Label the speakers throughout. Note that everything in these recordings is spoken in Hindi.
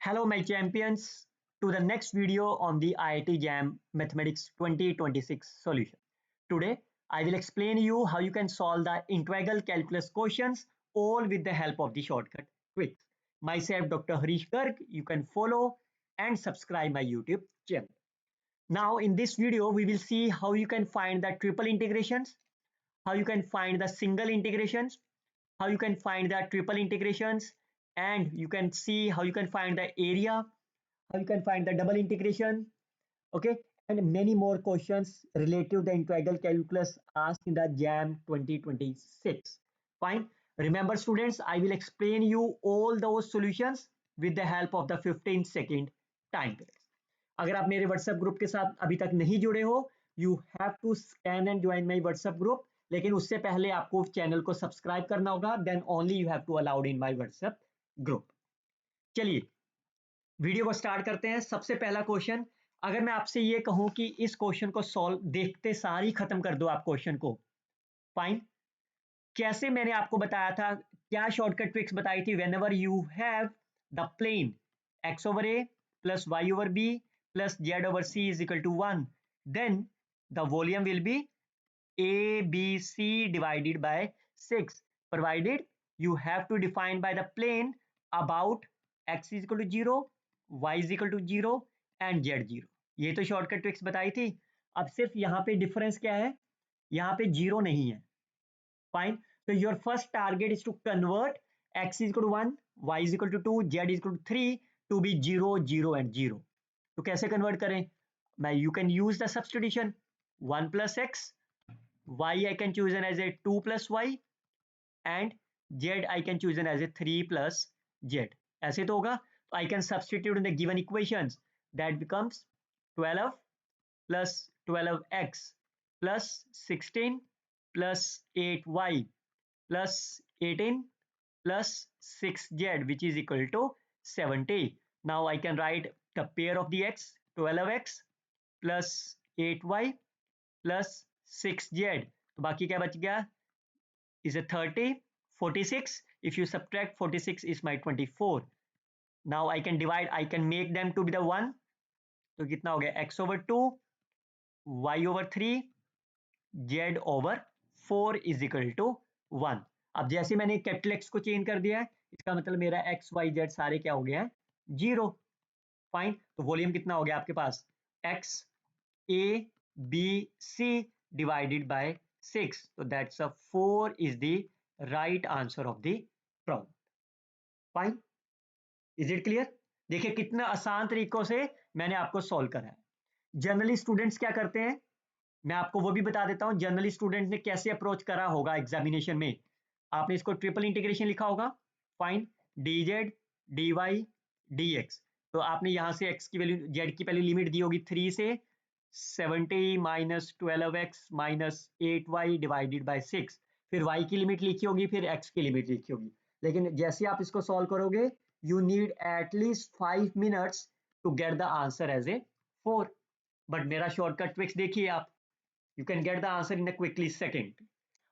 Speaker 1: Hello, my champions, to the next video on the IIT JAM Mathematics 2026 solution. Today, I will explain you how you can solve the integral calculus questions all with the help of the shortcut tricks. Myself, Dr. Harish Garg, you can follow and subscribe my YouTube channel. Now, in this video, we will see how you can find the triple integrations, how you can find the single integrations, how you can find the triple integrations, and you can see how you can find the area, how you can find the double integration, okay, and many more questions related to the integral calculus asked in the JAM 2026. Fine. Remember students, I will explain you all those solutions with the help of the 15-second time period. अगर आप मेरे व्हाट्सएप ग्रुप के साथ अभी तक नहीं जुड़े हो, you have to scan and join my WhatsApp group, लेकिन उससे पहले आपको चैनल को सब्सक्राइब करना होगा, then only you have to allowed in my WhatsApp group. चलिए वीडियो को स्टार्ट करते हैं। सबसे पहला क्वेश्चन, अगर मैं आपसे ये कहूं कि इस क्वेश्चन को सॉल्व देखते सार ही खत्म कर दो आप क्वेश्चन को, फाइन। कैसे मैंने आपको बताया था, क्या शॉर्टकट ट्रिक्स बताई थी? Whenever you have the plane x over a plus y over b plus z over c is equal to 1, then the volume will be ABC divided by 6, provided you have to define by the plane about x is equal to 0, y is equal to 0 and z 0. ये तो शॉर्टकट ट्रिक्स बताई थी। अब सिर्फ यहाँ पे डिफरेंस क्या है, यहाँ पे 0 नहीं है, फाइन। तो your first target is to convert x is equal to 1, y is equal to 2, z is equal to 3 to be 0, 0 and 0. तो कैसे कन्वर्ट करें? मैं you can use the substitution 1 plus x, y I can choose as a 2 plus y and z I can choose as a 3 plus z. ऐसे तो होगा। तो I can substitute in the given equations, that becomes 12 plus 12x plus 16 plus 8y plus 18 plus 6z, which is equal to 70. Now I can write the pair of the x, 12x plus 8y plus 6z. तो बाकी क्या बच गया? is a 30, 46. If you subtract 46 is my 24. Now I can divide, I can make them to be the 1. तो कितना हो गया? x over 2, y over 3, z over 4 is equal to 1. अब जैसे मैंने कैपिटल x को चेंज कर दिया है, इसका मतलब मेरा x, y, z सारे क्या हो गए हैं? 0. फाइन। तो वॉल्यूम कितना हो गया आपके पास? x a b c divided by 6. So that's a 4 is the right answer of the problem. Fine. Is it clear? देखिए कितना आसान तरीकों से मैंने आपको सॉल्व करा है। जनरली स्टूडेंट्स क्या करते हैं, मैं आपको वो भी बता देता हूं। जनरली स्टूडेंट ने कैसे अप्रोच करा होगा एग्जामिनेशन में, आपने इसको ट्रिपल इंटीग्रेशन लिखा होगा, फाइन, dz dy dx। तो आपने यहां से x की वैल्यू, z की पहली लिमिट दी होगी 3 से 70 minus 12x minus 8y divided by 6, फिर y की लिमिट लिखी होगी, फिर x की लिमिट लिखी होगी। लेकिन जैसे आप इसको सॉल्व करोगे, you need at least 5 minutes to get the answer as a 4। But मेरा शॉर्टकट ट्रिक्स देखिए आप, you can get the answer in a quickly second.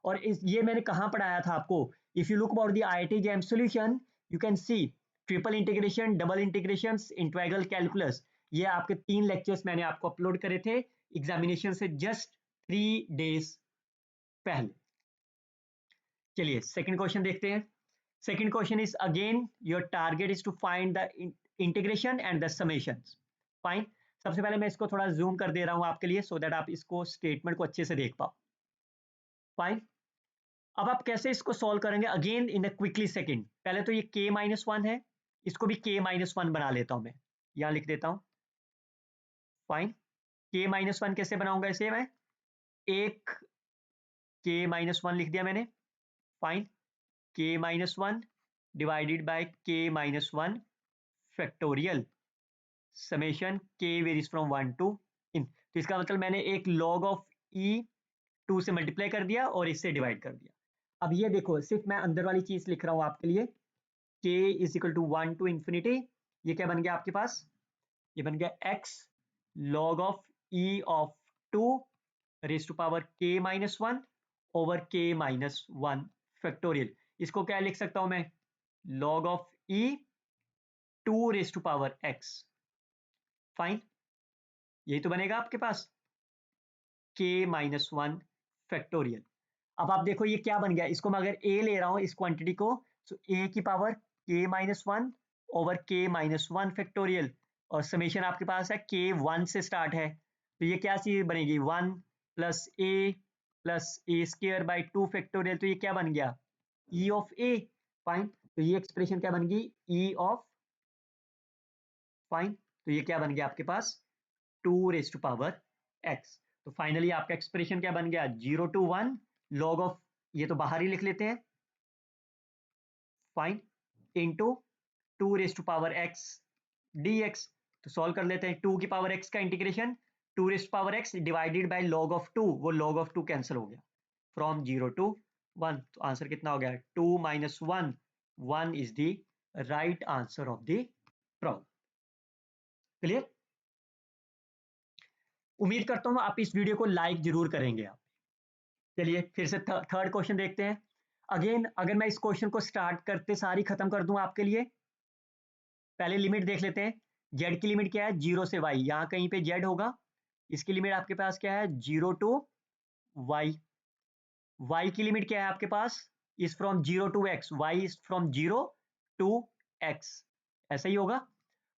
Speaker 1: और ये मैंने कहाँ पढ़ाया था आपको? If you look about the IIT JAM solution, you can see triple integration, double integration, integral calculus. ये आपके 3 लेक्चर्स मैंने आपको अपलोड करे थे एग्जामिनेशन से जस्ट 3 डेज पहले। चलिए सेकंड क्वेश्चन देखते हैं। Second question is again your target is to find the integration and the summations. Fine. सबसे पहले मैं इसको थोड़ा जूम कर दे रहा हूं आपके लिए, सो दैट आप इसको स्टेटमेंट को अच्छे से देख पाओ। फाइन। अब आप कैसे इसको सॉल्व करेंगे? Again in a quickly second. पहले तो ये k-1 है, इसको भी k-1 बना लेता हूं मैं, यहां लिख देता हूं। फाइन। k-1 कैसे बनाऊंगा इसे मैं? एक k-1 लिख दिया मैंने, fine. k-1 divided by k-1 factorial summation k varies from 1 to n। तो इसका मतलब मैंने एक log ऑफ e 2 से मल्टीप्लाई कर दिया और इससे डिवाइड कर दिया। अब ये देखो, सिर्फ मैं अंदर वाली चीज लिख रहा हूं आपके लिए, k is equal to 1 to infinity। ये क्या बन गया आपके पास? ये बन गया x log of e of 2 raise to power k-1 over k-1 factorial. इसको क्या लिख सकता हूं मैं? log of e 2 raise to power x। Fine, यही तो बनेगा आपके पास k माइनस 1 फैक्टोरियल। अब आप देखो ये क्या बन गया, इसको मैं अगर a ले रहा हूं इस क्वांटिटी को, तो a की power k minus 1 over k minus 1 factorial, और समेशन आपके पास है k 1 से स्टार्ट है, तो ये क्या चीज बनेगी 1 plus a square by 2 factorial, तो ये क्या बन गया e ऑफ a। फाइन, तो ये एक्सप्रेशन क्या बन गई e ऑफ, फाइन, तो ये क्या बन गया आपके पास 2 रेज टू पावर x। तो फाइनली आपका एक्सप्रेशन क्या बन गया 0 to 1 लॉग ऑफ, ये तो बाहर ही लिख लेते हैं, fine, into 2 raise to power x dx। तो सॉल्व कर लेते हैं, 2 की पावर x का integration 2 raise to power x divided by log of 2, वो लॉग ऑफ 2 कैंसिल हो गया फ्रॉम 0 to 1, तो आंसर कितना हो गया 2 minus 1, 1 is the right answer of the problem. Clear? उम्मीद करता हूं आप इस वीडियो को लाइक जरूर करेंगे आप। चलिए फिर से थर्ड क्वेश्चन देखते हैं। अगेन अगर मैं इस क्वेश्चन को स्टार्ट करते सारी खत्म कर दूं आपके लिए, पहले लिमिट देख लेते हैं। जेड की लिमिट क्या है 0 से y, यहां कहीं पे जेड होगा, इसकी लिमिट आपके पास क्या है 0 टू y। y की लिमिट क्या है आपके पास is from 0 to x, y is from 0 to x, ऐसा ही होगा।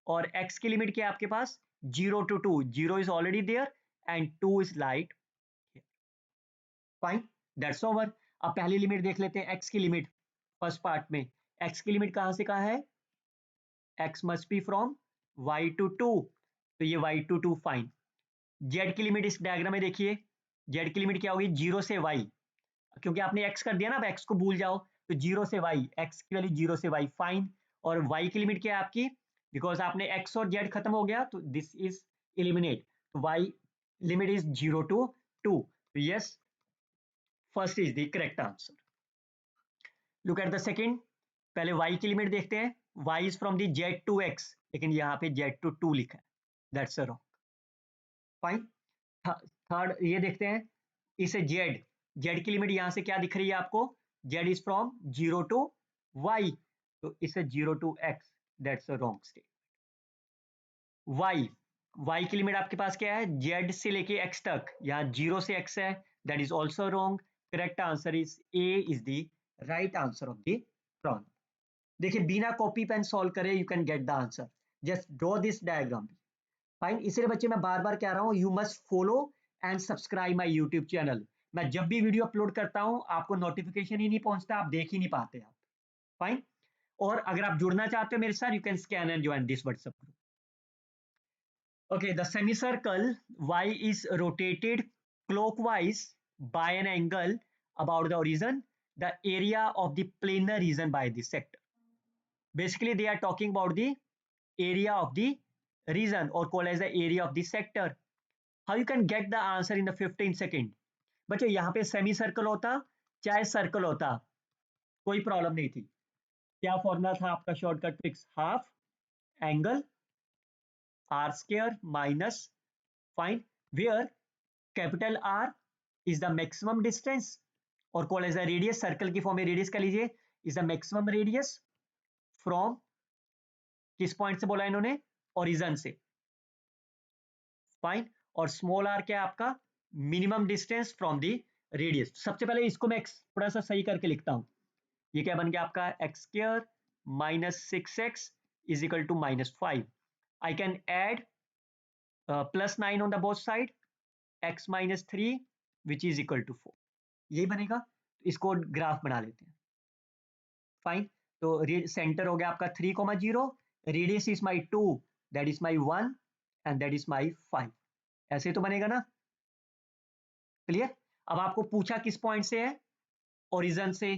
Speaker 1: और x की लिमिट क्या है आपके पास 0 to 2, 0 is already there and 2 is light, fine, that's over. अब पहली लिमिट देख लेते हैं x की लिमिट, फर्स्ट पार्ट में x की लिमिट कहां से कहां है, x must be from y to 2, तो ये y टू 2, फाइन। z की लिमिट इस डायग्राम में देखिए, z की लिमिट क्या होगी 0 से y, क्योंकि आपने x कर दिया ना, अब x को भूल जाओ, तो 0 से y, x की वैल्यू 0 से y, फाइन। और y की लिमिट क्या है आपकी, बिकॉज आपने x और z खत्म हो गया तो दिस इज एलिमिनेट, तो y लिमिट इज 0 टू 2, तो yes first is the correct answer. Look at the second, पहले y की लिमिट देखते हैं, y is from the z to x, लेकिन यहाँ पे z टू 2 लिखा है, दैट्स रॉन्ग, फाइन। थर्ड ये देखते हैं, इसे z की लिमिट यहां से क्या दिख रही है आपको, z is from 0 to y, तो इसे 0 to x, that's a wrong state. y की लिमिट आपके पास क्या है z से लेके x तक, यहाँ 0 से x है, that is also wrong, correct answer is a is the right answer of the problem. देखिए बिना कॉपी पेन सॉल्व करे you can get the answer, just draw this diagram, fine. इसलिए बच्चे मैं बार बार कह रहा हूं you must follow and subscribe my YouTube channel, मैं जब भी वीडियो अपलोड करता हूं आपको नोटिफिकेशन ही नहीं पहुंचता, आप देख ही नहीं पाते आप, फाइन। और अगर आप जुड़ना चाहते हो मेरे साथ, you can scan and join this WhatsApp group. Okay, the semicircle y is rotated clockwise by an angle about the origin, the area of the planar region by the sector. Basically they are talking about the area of the region or called as the area of the sector. How you can get the answer in the 15 second? बच्चों यहाँ पे सेमी सर्कल होता चाहे सर्कल होता कोई प्रॉब्लम नहीं थी, क्या फॉर्मूला था आपका shortcut fix, half angle R square minus, fine, where capital R is the maximum distance और called as the radius, circle की फॉर्म में रेडियस का लीजिए, is the maximum radius from, किस पॉइंट से बोला इन्होंने, ओरिजिन से, फाइन। और स्मॉल आर क्या है आपका minimum distance from the radius. सबसे पहले इसको मैं थोड़ा सा सही करके लिखता हूं, ये क्या बन गया आपका x square minus 6x is equal to -5, I can add +9 on the both side, x minus 3 which is equal to 4, यही बनेगा। इसको ग्राफ बना लेते हैं, फाइन। तो सेंटर हो गया आपका 3,0, radius is my 2, that is my 1 and that is my 5, ऐसे तो बनेगा ना, क्लियर। अब आपको पूछा किस पॉइंट से है, ओरिजिन से,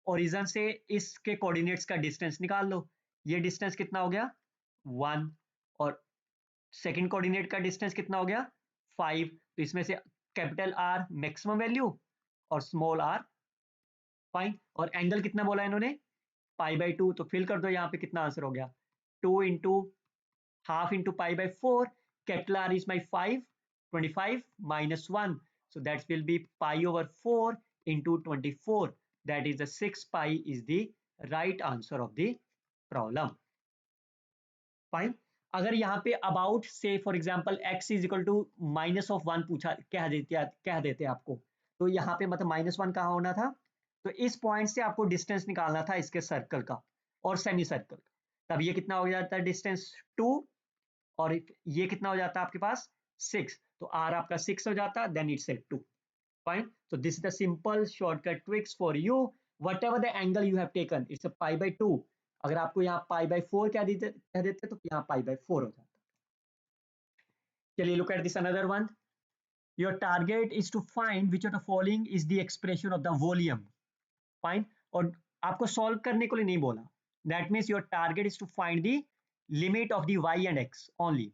Speaker 1: ओरिजिन से इसके कोऑर्डिनेट्स का डिस्टेंस निकाल लो, ये डिस्टेंस कितना हो गया 1, और सेकंड कोऑर्डिनेट का डिस्टेंस कितना हो गया 5, तो इसमें से कैपिटल आर मैक्सिमम वैल्यू और स्मॉल आर, फाइन। और एंगल कितना बोला इन्होंने π/2, तो फिल कर दो यहाँ पे कितना आंसर हो गया 2 into half into π/4, capital R is my 5, 25 minus 1, so that will be π/4 into 24, that is the 6 pi is the right answer of the problem. Fine. अगर यहाँ पे अबाउट से for example x is equal to -1 पूछा, कह देते आपको, तो यहाँ पे मतलब -1 कहाँ होना था, तो इस पॉइंट से आपको डिस्टेंस निकालना था इसके सर्कल का और सेमी सर्कल का। तब ये कितना हो जाता है डिस्टेंस 2, और ये कितना हो जाता है आपके पास 6, तो r आपका 6 हो जाता, then it's 2। Fine, so this is the simple shortcut tricks for you, whatever the angle you have taken, it's a pi/2। अगर आपको यहाँ pi/4 कह देते तो यहाँ pi/4 हो जाता। चलिए look at this another one। Your target is to find which of the following is the expression of the volume। Fine, और आपको सॉल्व करने के लिए नहीं बोला, that means your target is to find the limit of the y and x only.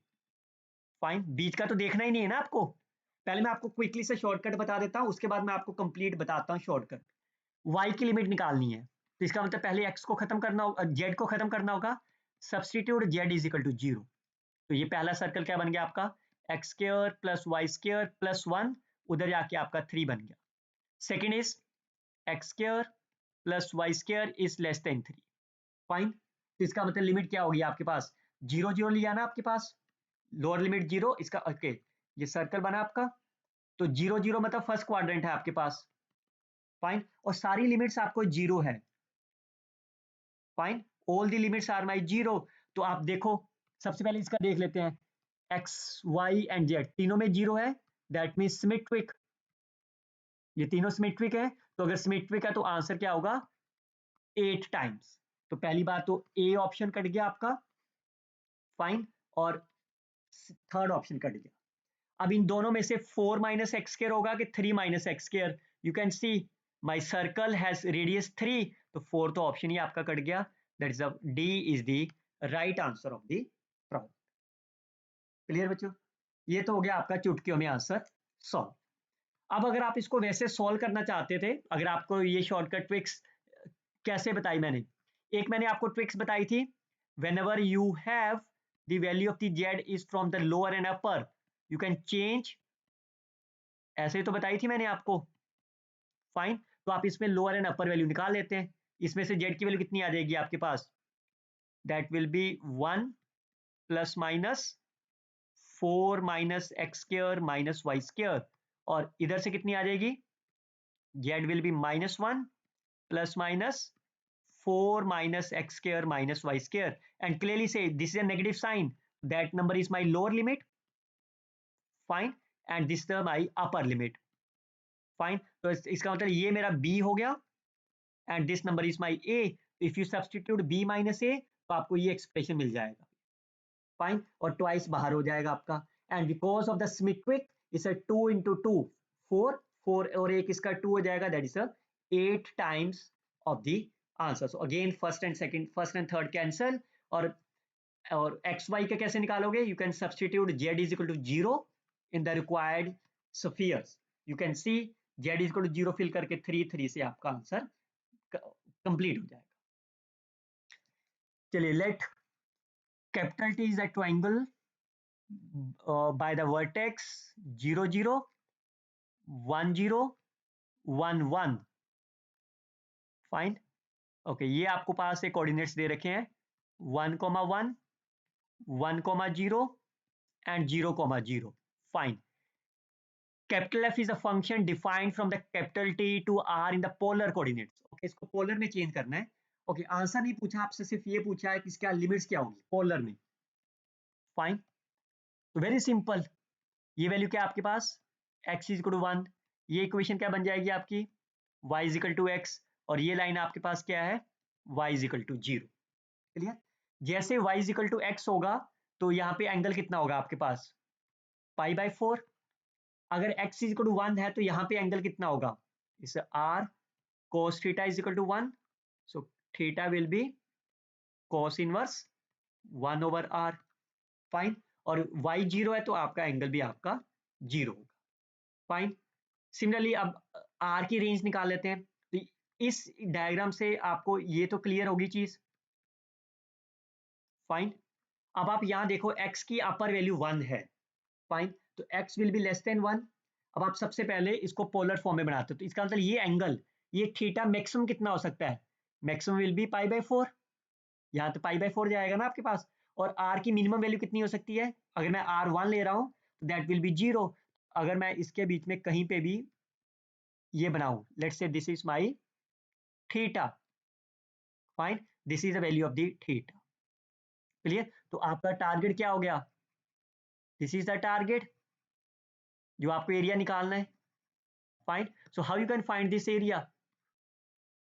Speaker 1: Fine, बीच का तो देखना ही नहीं है ना आपको। पहले मैं आपको क्विकली से शॉर्टकट बता देता हूं, उसके बाद मैं आपको कंप्लीट बताता हूं शॉर्टकट। y की लिमिट निकालनी है, तो इसका मतलब पहले x को खत्म करना होगा, z को खत्म करना होगा। Substitute z is equal to 0, तो ये पहला सर्कल क्या बन गया आपका, x square plus y square plus 1, उधर जाके आपका 3 बन गया। Second is x square plus y square is less than 3। Fine, तो इसका मतलब लिमिट क्या होगी आपके पास, 0 0 लिया ना आपके पास, लोअर लिमिट 0, इसका ओके, ये सर्कल बना आपका, तो 0 0 मतलब फर्स्ट क्वाड्रेंट है आपके पास। फाइन, और सारी लिमिट्स आपको 0 है। Fine, all the limits are my 0। तो आप देखो, सबसे पहले इसका देख लेते हैं, एक्स वाई एंड जेड तीनों में 0 है, दैट मीन सिमेट्रिक, ये तीनों सिमेट्रिक है। तो अगर सिमेट्रिक है तो आंसर क्या होगा, 8 टाइम्स। तो पहली बात तो ए ऑप्शन कट गया आपका। फाइन, और थर्ड ऑप्शन कट गया। अब इन दोनों में से 4 माइनस एक्स स्क्वायर होगा कि 3 minus x square, you can C my circle has radius 3, तो फोर्थ ऑप्शन ही आपका कट गया, that is D is the right answer of the problem. Clear बच्चों, ये तो हो गया आपका चुटकियों में आंसर सॉल्व। अब अगर आप इसको वैसे सॉल्व करना चाहते थे, अगर आपको ये शॉर्टकट ट्रिक्स कैसे बताई मैंने, एक मैंने आपको ट्रिक्स बताई थी, whenever you have the value of the z is from the lower and upper, you can change, ऐसे ही तो बताई थी मैंने आपको। फाइन, तो आप इसमें लोअर एंड अपर वैल्यू निकाल लेते हैं, इसमें से z की वैल्यू कितनी आ जाएगी आपके पास, that will be 1 plus minus 4 minus x square minus y square, और इधर से कितनी आ जाएगी, z will be -1 plus minus 4 minus x square minus y square, and clearly say this is a negative sign, that number is my lower limit। fine, and this is my upper limit। fine, तो इसका मतलब ये मेरा b हो गया, and this number is my a। if you substitute b minus a, तो आपको ये एक्सप्रेशन मिल जाएगा। फाइन, और ट्वाइस बाहर हो जाएगा आपका, and because of the symmetric is a 2 into 2 4 4, और एक इसका 2 हो जाएगा, that is 8 times of the answer. So again first and second, first and third cancel, और एक्स वाई का कैसे निकालोगे, you can substitute z is equal to 0 in the required spheres, you can see z is equal to 0 fill करके 3 3 से आपका आंसर कंप्लीट हो जाएगा। चलिए, let capital T is a triangle by the vertex 0 0 1 0 1 1। Fine, okay, ये आपको पास से कोऑर्डिनेट्स दे रखे हैं 1 1 1 0 and 0 0। Fine, capital F is a function defined from the capital T to R in the polar coordinates। Okay, इसको पोलर में चेंज करना है। ओके, आंसर नहीं पूछा आपसे, सिर्फ ये पूछा है कि इसका लिमिट्स क्या होगी पोलर में। फाइन, तो वेरी सिंपल, ये वैल्यू क्या है आपके पास, x इज इक्वल टू 1, ये इक्वेशन क्या बन जाएगी आपकी, y is equal to x, और ये लाइन आपके पास क्या है, y is equal to 0। Clear, जैसे y is equal to x होगा तो यहाँ पे एंगल कितना होगा आपके पास, pi/4। अगर x इज इक्वल टू 1 है तो यहाँ पे एंगल कितना होगा, इस r cos theta is equal to 1, so theta will be cos inverse 1/r। Fine, और y 0 है तो आपका एंगल भी आपका 0 होगा। फाइन, सिमिलरली अब r की रेंज निकाल लेते हैं, तो इस डायग्राम से आपको ये तो क्लियर होगी चीज। फाइन, अब आप यहां देखो x की अपर वैल्यू 1 है। फाइन, तो x will be less than 1। अब आप सबसे पहले इसको पोलर फॉर्म में बनाते हो, तो इसका मतलब ये एंगल, ये थीटा मैक्सिमम कितना हो सकता है, मैक्सिमम विल बी pi/4, यहाँ तो pi/4 जाएगा ना आपके पास, और r की मिनिमम वैल्यू कितनी हो सकती है? अगर मैं r1 ले रहा हूं तो दैट विल बी 0। अगर मैं इसके बीच में कहीं पे भी ये बनाऊं, let's say this is my theta, fine, this is the value of the theta. Clear? तो आपका टारगेट क्या हो गया? दिस इज द टारगेट जो आपको एरिया निकालना है। Fine, so how you can find this area?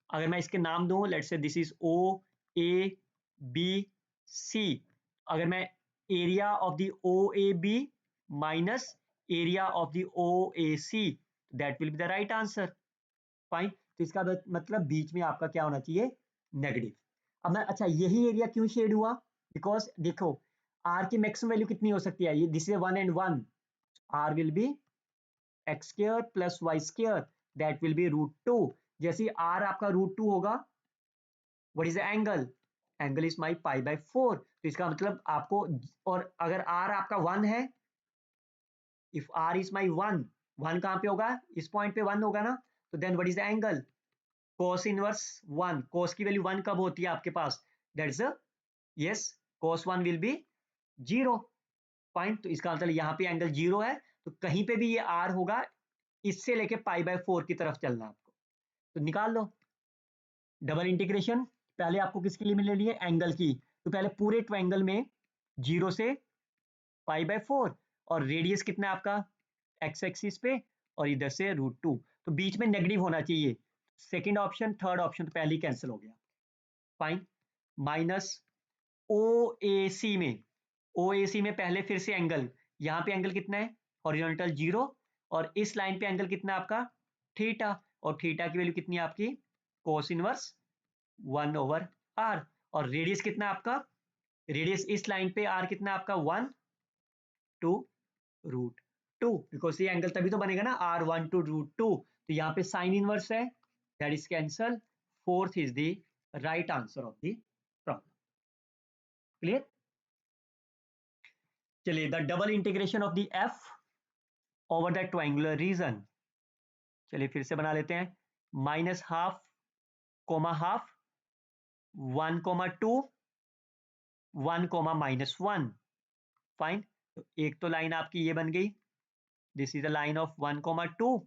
Speaker 1: अगर मैं इसके नाम दूं, let's say this is O A B C, अगर मैं area of the O A B minus area of the O A C, that will be the right answer. Fine, तो इसका मतलब बीच में आपका क्या होना चाहिए? नेगेटिव। अब मैं, अच्छा यही एरिया क्यों शेड हुआ? बिकॉज देखो आर की मैक्सिमम वैल्यू कितनी हो सकती है? ये this is 1 and 1, R will be x square plus y square, that will be √2। जैसे आर आपका √2 होगा, what is the angle? Angle is my π/4। तो इसका मतलब आपको, और अगर आर आपका 1 है, इफ आर इज माई 1, 1 कहां पे होगा? इस पॉइंट पे 1 होगा ना, तो then what is the angle? cos inverse 1, cos की वैल्यू 1 कब होती है आपके पास? That is yes, cos 1 will be 0। Fine, तो इसका मतलब यहाँ पे एंगल 0 है, तो कहीं पे भी ये r होगा, इससे लेके π/4 की तरफ चलना आपको। तो निकाल लो डबल इंटीग्रेशन। पहले आपको किसके लिए मिल रही है? एंगल की। तो पहले पूरे ट्रायंगल में 0 से π/4, और रेडियस कितना है आपका? एक्स एक्सिस पे, और इधर से √2, तो बीच में नेगेटिव होना चाहिए। सेकंड ऑप्शन, थर्ड ऑप्शन तो पहले ही कैंसिल हो गया। फाइन, माइनस ओ ए सी में, ओ ए सी में पहले फिर से एंगल, यहाँ पे एंगल कितना है? हॉरिजॉन्टल 0, और इस लाइन पे एंगल कितना है आपका? थीटा, और थीटा की वैल्यू कितनी है आपकी? Cos inverse 1/r। और रेडियस कितना है आपका? रेडियस इस लाइन पे r कितना है आपका? 1 to √2, बिकॉज ये एंगल तभी तो बनेगा ना, r1 to √2। तो यहाँ पे साइन इनवर्स है, that is cancel. Fourth is the right answer of the problem. Clear? चलिए, the double integration of the f over the triangular region. चलिए फिर से बना लेते हैं। -12, ½ 1,2 1, -1। फाइन, तो एक तो लाइन आपकी ये बन गई, this is the line of 1,2,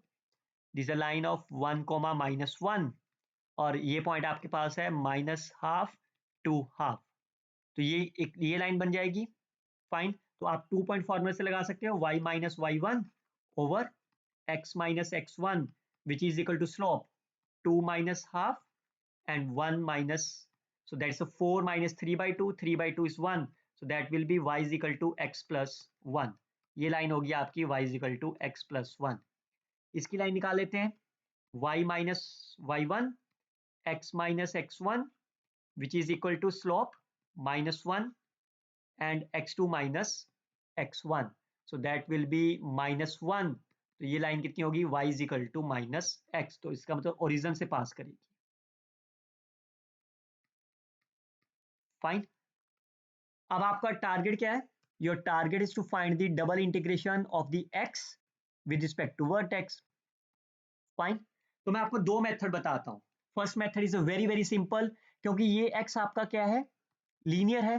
Speaker 1: this is the line of 1, -1, और ये पॉइंट आपके पास है -½ to ½ तो ये लाइन बन जाएगी। फाइन, तो आप 2 पॉइंट फॉर्मूले से लगा सकते हो, y - y1 over x - x1, which is equal to slope 2 - ½ and 1 minus, so that's a 4 minus 3/2, 3/2 is 1, so that will be y is equal to x plus 1। ये लाइन होगी आपकी y is equal to x plus 1। इसकी लाइन निकाल लेते हैं, y minus y1 x minus x1 which is equal to slope -1 and x2 minus x1, so that will be -1। तो ये लाइन कितनी होगी? y is equal to -x, तो इसका मतलब ओरिजिन से पास करेगी। फाइन, अब आपका टारगेट क्या है? Your target is to find the double integration of the x with respect to vertex. Fine, तो मैं आपको दो मेथड बताता हूं। First method is very very simple, क्योंकि ये x आपका क्या है? लीनियर है।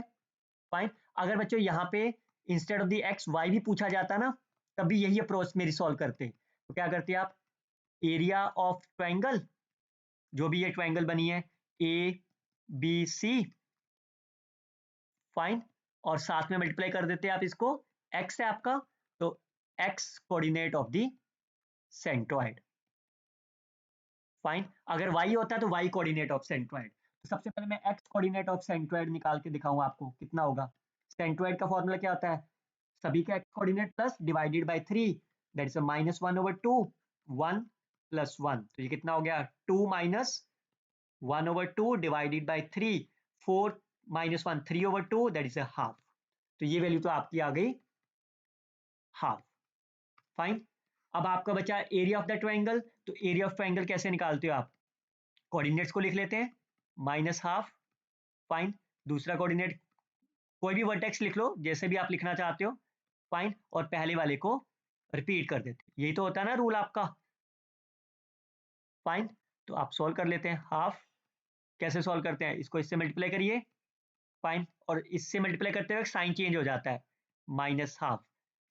Speaker 1: फाइन, अगर बच्चों यहाँ पे instead of the x y भी पूछा जाता ना, तभी यही अप्रोच में रिसॉल्व करते। तो क्या करते आप? एरिया ऑफ ट्रायंगल, जो भी ये ट्रायंगल बनी है ए बी सी, फाइन, और साथ में मल्टीप्लाई कर देते हैं आप इसको, x है आपका, तो x coordinate of the centroid. Fine, अगर y होता है तो y कोऑर्डिनेट ऑफ सेंट्रॉइड। तो सबसे पहले मैं x कोऑर्डिनेट ऑफ सेंट्रॉइड निकाल के दिखाऊंगा आपको कितना होगा। सेंट्रॉइड का फॉर्मूला क्या होता है? सभी का x coordinate plus divided by 3, that is -1/2, 1 + 1, तो ये कितना हो गया? 2 - 1/2 डिवाइडेड बाय 3, 4 - 1 3/2, दैट इज ½ तो ये वैल्यू तो आपकी आ गई ½ फाइन, अब आपका बचा एरिया ऑफ द ट्रायंगल। तो एरिया ऑफ ट्रायंगल कैसे निकालते हो आप? कोऑर्डिनेट्स को लिख लेते हैं, -½ फाइन, दूसरा कोऑर्डिनेट कोई भी वर्टेक्स लिख लो, जैसे भी आप लिखना चाहते हो। फाइन, और पहले वाले को रिपीट कर देते, यही तो होता है ना रूल आपका। फाइन, तो आप सॉल्व कर लेते हैं। ½ कैसे सॉल्व करते हैं? इसको इससे मल्टीप्लाई करिए, फाइन, और इससे मल्टीप्लाई करते हुए साइन चेंज हो जाता है, -½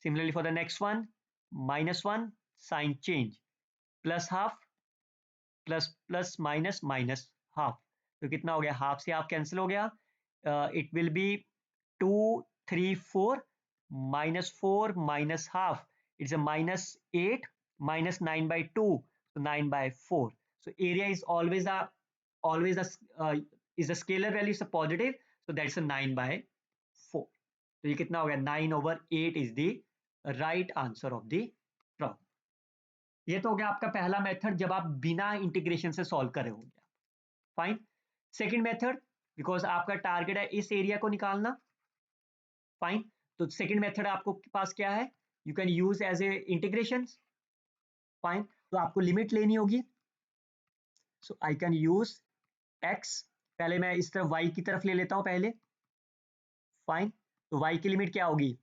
Speaker 1: similarly for the next one, -1 sign change, +½ plus plus minus -½ तो कितना हो गया, हाफ से हाफ कैंसिल हो गया, it will be 2 3 4 -4 -½ it's a -8 -9/2 so 9/4 so area is always is a scalar value, is a positive, so that's a 9/4 तो ये कितना हो गया, 9/8 is the right answer of the problem. ये तो हो गया आपका पहला मेथड जब आप बिना इंटीग्रेशन से सॉल्व कर रहे होंगे, फाइन. सेकंड मेथड, बिकॉज आपका टारगेट है इस एरिया को निकालना, फाइन, तो सेकंड मेथड आपको पास क्या है, you can use as a integration, fine, तो आपको लिमिट लेनी होगी, so I can use x, पहले मैं इस तरफ वाई की तरफ ले लेता हूं पहले, फाइन, तो वाई की लिमिट क्या होगी,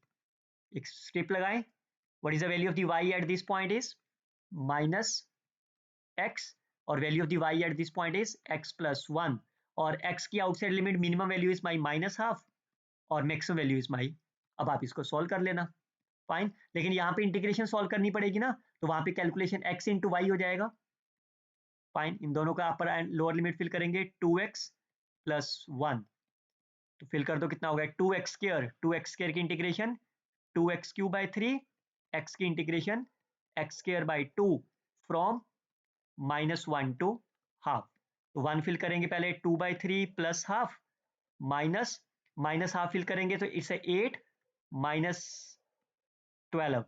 Speaker 1: एक स्ट्रिप लगाएं, what is the value of the y at this point is -x, और value of the y at this point is x + 1, और x की outside limit minimum value is my -½ और मैक्सिमम वैल्यू इज माई, अब आप इसको सॉल्व कर लेना, फाइन, लेकिन यहाँ पे इंटीग्रेशन सॉल्व करनी पड़ेगी ना, तो वहां पे कैलकुलेशन x × y हो जाएगा, फाइन, इन दोनों का अपर एंड लोअर लिमिट फिल करेंगे, 2x + 1, तो फिल कर दो, कितना हो गया, 2x² की इंटीग्रेशन 2x³/3, x की इंटीग्रेशन x²/2 फ्रॉम -1 to ½ तो 1 फिल करेंगे पहले, 2/3 + ½ माइनस -½ फिल करेंगे तो इट्स 8 -12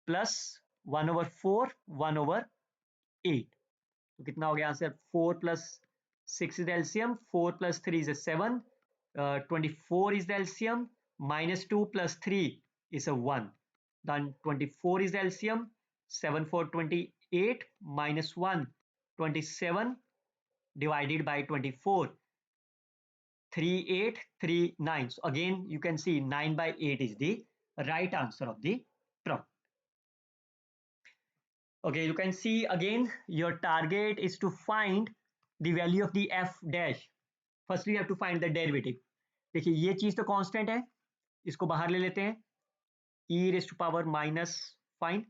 Speaker 1: प्लस 1/4 1/8 तो कितना हो गया answer, 4 + 6 is LCM, 4 + 3 is 7, 24 is the LCM, -2 + 3 is a 1, then 24 is the LCM, 7 4 28 -1 27 divided by 24, 3839, so again you can see 9/8 is the right answer of the problem. Okay, you can see again your target is to find the value of the f dash. Firstly you have to find the derivative. देखिए ये चीज तो कांस्टेंट है, इसको बाहर ले लेते हैं, e⁻⁻, फाइन,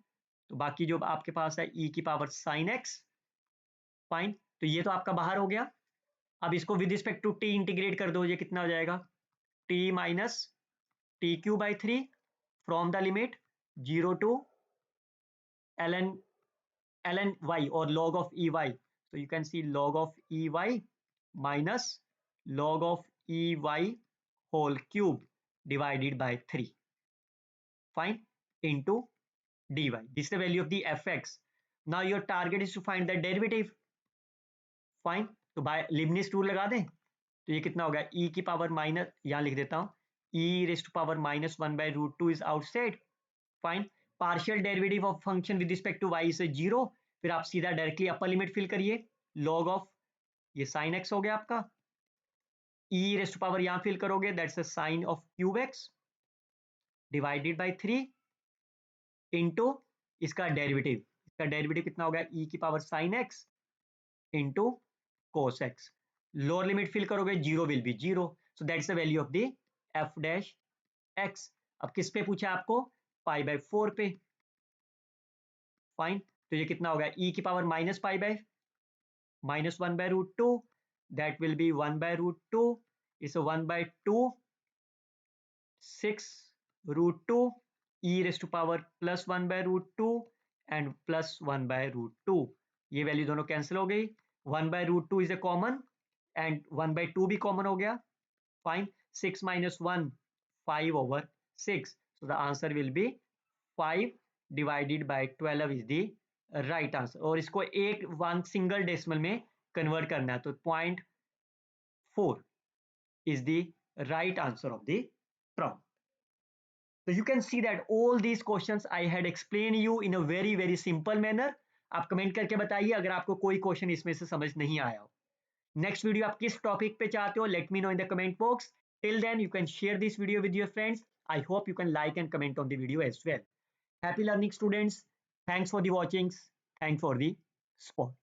Speaker 1: तो बाकी जो आपके पास है e⁻sin x, फाइन, तो ये तो आपका बाहर हो गया, अब इसको with respect to t integrate कर दो, ये कितना हो जाएगा, t - tq/3 from the limit 0 to ln y or log of ey, so you can see log of ey minus log of ey whole cube divided by 3, fine, into dy. This is the value of the fx. Now your target is to find the derivative, fine, तो बाय लिबनिज रूल लगा दें, तो ये कितना होगा, e⁻, यहां लिख देता हूं, e⁻−1/√2 is outside, fine, partial derivative of function with respect to y is 0, फिर आप सीधा डायरेक्टली अपर लिमिट फिल करिए, log ऑफ ये sin x हो गया आपका, e⁻, यहां फिल करोगे, that's the sine of cube x divided by 3 into इसका डेरिवेटिव कितना हो गया, e⁻sin x into cos x, lower limit fill करोगे, 0 will be 0, so that's the value of the f dash x. अब किस पे पूछा आपको, π/4 पे, फाइन, तो ये कितना होगा, e⁻−π/ -1/√2, that will be 1/√2 is a 1/2 6√2 e⁻+ 1/√2 and plus 1/√2, ये वैल्यू दोनों कैंसिल हो गई, 1/√2 इज ए कॉमन एंड 1/2 भी कॉमन हो गया, fine, 6 - 1 5/6, so the answer will be 5 divided by 12 is the right answer, और इसको एक वन सिंगल डेसिमल में कन्वर्ट करना है, तो 0.4 is the right answer of the problem. So you can see that all these questions I had explained you in a very simple manner. आप कमेंट करके बताइए अगर आपको कोई क्वेश्चन इसमें से समझ नहीं आया हो. नेक्स्ट वीडियो आप किस टॉपिक पे चाहते हो, let me know in the comment box. Till then you can share this video with your friends. I hope you can like and comment on the video as well. Happy learning students. Thanks for the watching. Thanks for the support.